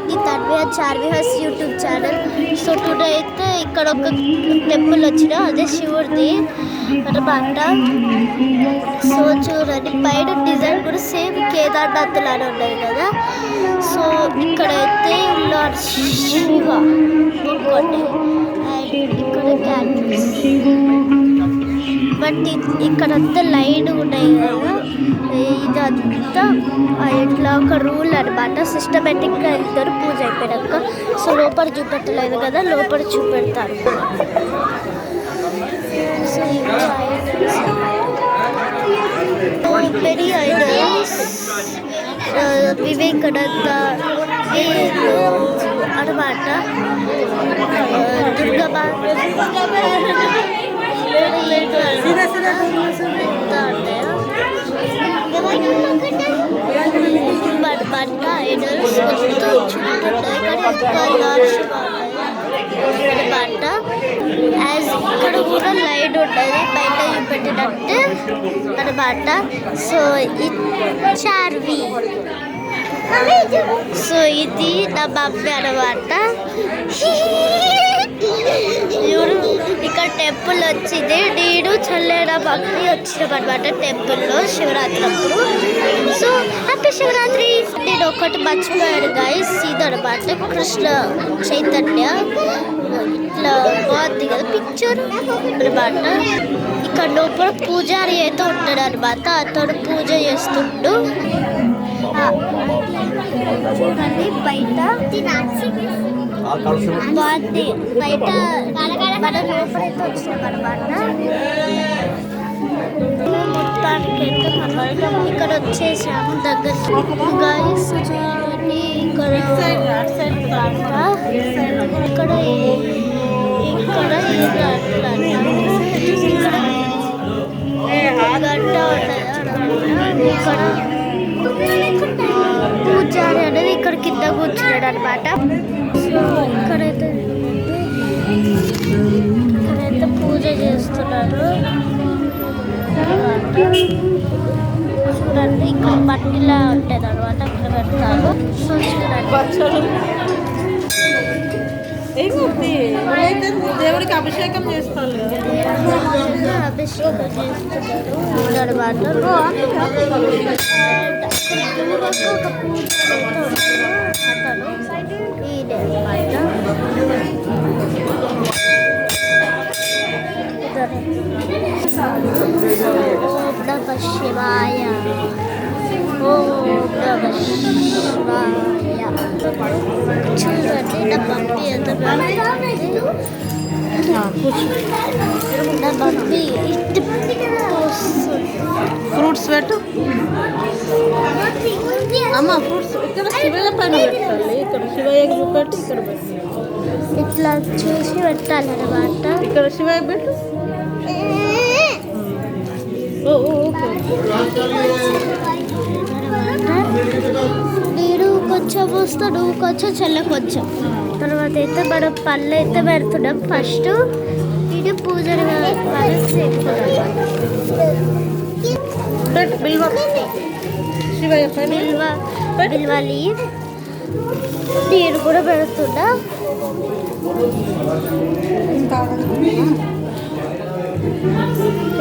ఇది Tanvi Charvihas YouTube channel. So today అయితే ఇక్కడ ఒక టెంపుల్ వచ్చిన అదే శివుడిది అనమాట. సో చూడండి పైన డిజైన్ కూడా సేమ్ కేదార్నాథ్ లానే ఉన్నది కదా. సో ఇక్కడైతే లార్డ్ శివ ఇంకోటి అండ్ ఇక్కడ క్యాండిల్స్ బట్ ఇక్కడంతా లైన్ ఉన్నాయి కదా. ఇదంతా ఇట్లా ఒక రూల్ అనమాట. సిస్టమేటిక్గా వెళ్తారు పూజ అయిపోయాక. సో లోపల చూపెట్టలేదు కదా, లోపల చూపెడతారు. సో వెరీ ఐడల్స్ వివేకానంద అనమాట. దుర్గమ్మ బట్ట ఐడల్స్ అనమాట. యాజ్ ఇక్కడ కూడా లైట్ ఉంటుంది బయట చూపెట్టినట్టు అనమాట. సో ఇది చార్వి. సో ఇది నా మమ్మీ అనమాట. ఇక్కడ టెంపుల్ వచ్చింది. నేను చెల్లెన మమ్మీ వచ్చినాం అనమాట టెంపుల్లో శివరాత్రి అప్పుడు. So happy Shivaratri. నేను ఒకటి మర్చిపోయాను గైస్, ఇది అనమాట కృష్ణ చైతన్య. ఇట్లా బాగుంది కదా పిక్చర్ అనమాట. ఇక్కడ లోపల పూజారి అయితే ఉంటాడు అనమాట. అతడు పూజ చేస్తుండు. చూడండి బయట బాగుంది. బయట మన లోపలైతే వచ్చినాం అనమాట. మొత్తానికి అయితే మనం ఇక్కడ వచ్చేసాము దగ్గరికి. గైస్ చూడండి ఇక్కడ ఇక్కడ ఇక్కడ గంట ఉంటుంది. ఇక్కడ పూజారి అనేది ఇక్కడ కింద కూర్చున్నాడు అనమాట. సో ఇక్కడైతే పూజ చేస్తున్నారు. చూడండి ఇక్కడ మట్టిలా ఉంటుంది అనమాట. అక్కడ పెడతారు. సో చూడండి దేవుడికి అభిషేకం చేస్తారు అభిషేకం చేస్తున్నారు అనమాట. ఒక పూజ అతను ఈడే అనమాట. ఓం నమః శివాయ, ఓం నమః శివాయ. చూడండి నా మమ్మీ ఎంత నా మమ్మీ ఇటు ఫ్రూట్స్ పెట్టు అమ్మ. ఫ్రూట్స్ ఇక్కడ శివయ్య పైన పెట్టాలి. ఇక్కడ శివయ్య చూపెట్టి ఇక్కడ పెట్టు. ఇట్లా చూసి పెట్టాలన్నమాట. ఇక్కడ శివయ్య పెట్టు. నేను కొంచెం వస్తాను, నువ్వు కొంచెం చెల్ల కొంచెం. తర్వాత అయితే మనం పళ్ళు అయితే పెడుతున్నాం. ఫస్ట్ ఇది పూజలు బిల్వాలి. నేను కూడా పెడుతున్నా.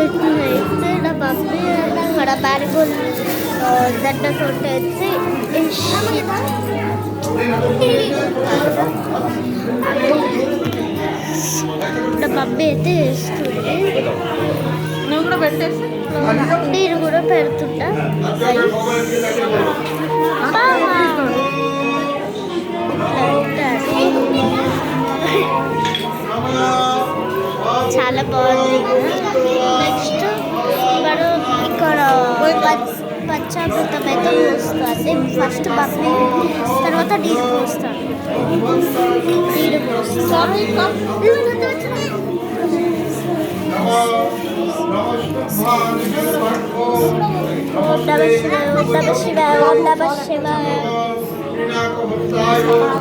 అయితే నా మమ్మీ అక్కడ బ్యారిగోల్ దండతో వచ్చి నా మమ్మీ అయితే వేస్తుంది. నువ్వు కూడా పెట్టేసి నేను కూడా పెడుతుంటా. చాలా బాగుంది. నెక్స్ట్ మనం ఇక్కడ పంచామృతం అయితే పోస్తుంది. ఫస్ట్ మమ్మీ, తర్వాత నీరు పోస్తాను. నీరు పోస్తాను. ఓం నమః శివాయ, ఓం నమః శివాయ, ఓం నమః శివాయ.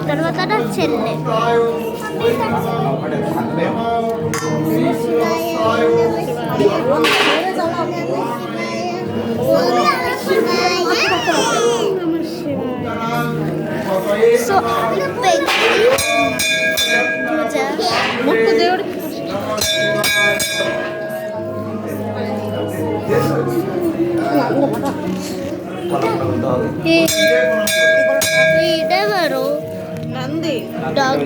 తర్వాత నా చెల్లె సో పెట్టి పూజ మొక్కు దేవుడికి ఈడెవరు నంది డాగ్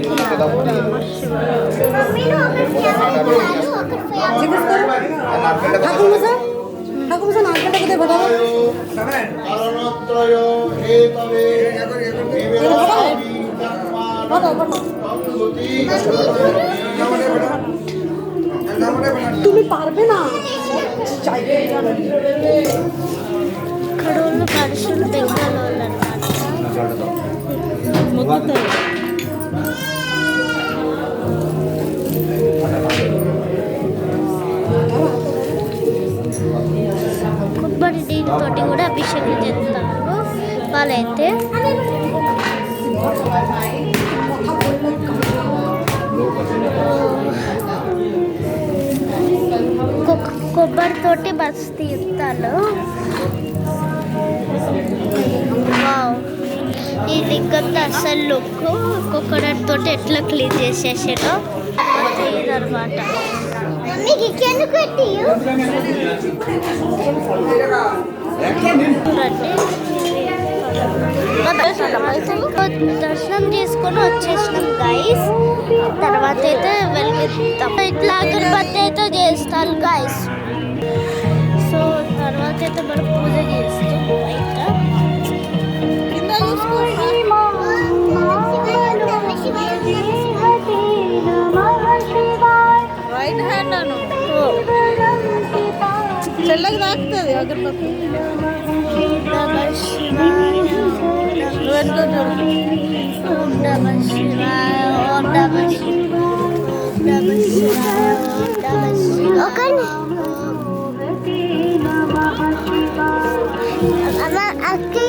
তুমি পারবে না ఇక్కడ ఉన్న మనుషులు బెంగాల్ వాళ్ళు అన్నమాట. మొక్కుతారు కొబ్బరి నీళ్ళతోటి కూడా అభిషేకం చేస్తారు వాళ్ళైతే. కొబ్బరితోటి బస్ తీస్తారు. వావ్, ఈ లింగం అసలు లుక్ కోకోనట్ తోటి ఎట్లా క్లీన్ చేసేసారో ఇదనమాట. దర్శనం చేసుకొని వచ్చేసినాం గైస్. తర్వాత అయితే వెలిగిస్తాం. ఇట్లా అగరబత్తి అయితే చేస్తారు గైస్. సో తర్వాత అయితే మనం పూజ చేస్తాం బయట. రైట్ హ్యాండ్ అను చెల్లకి తాకుతుంది అగరబత్తి ఓకే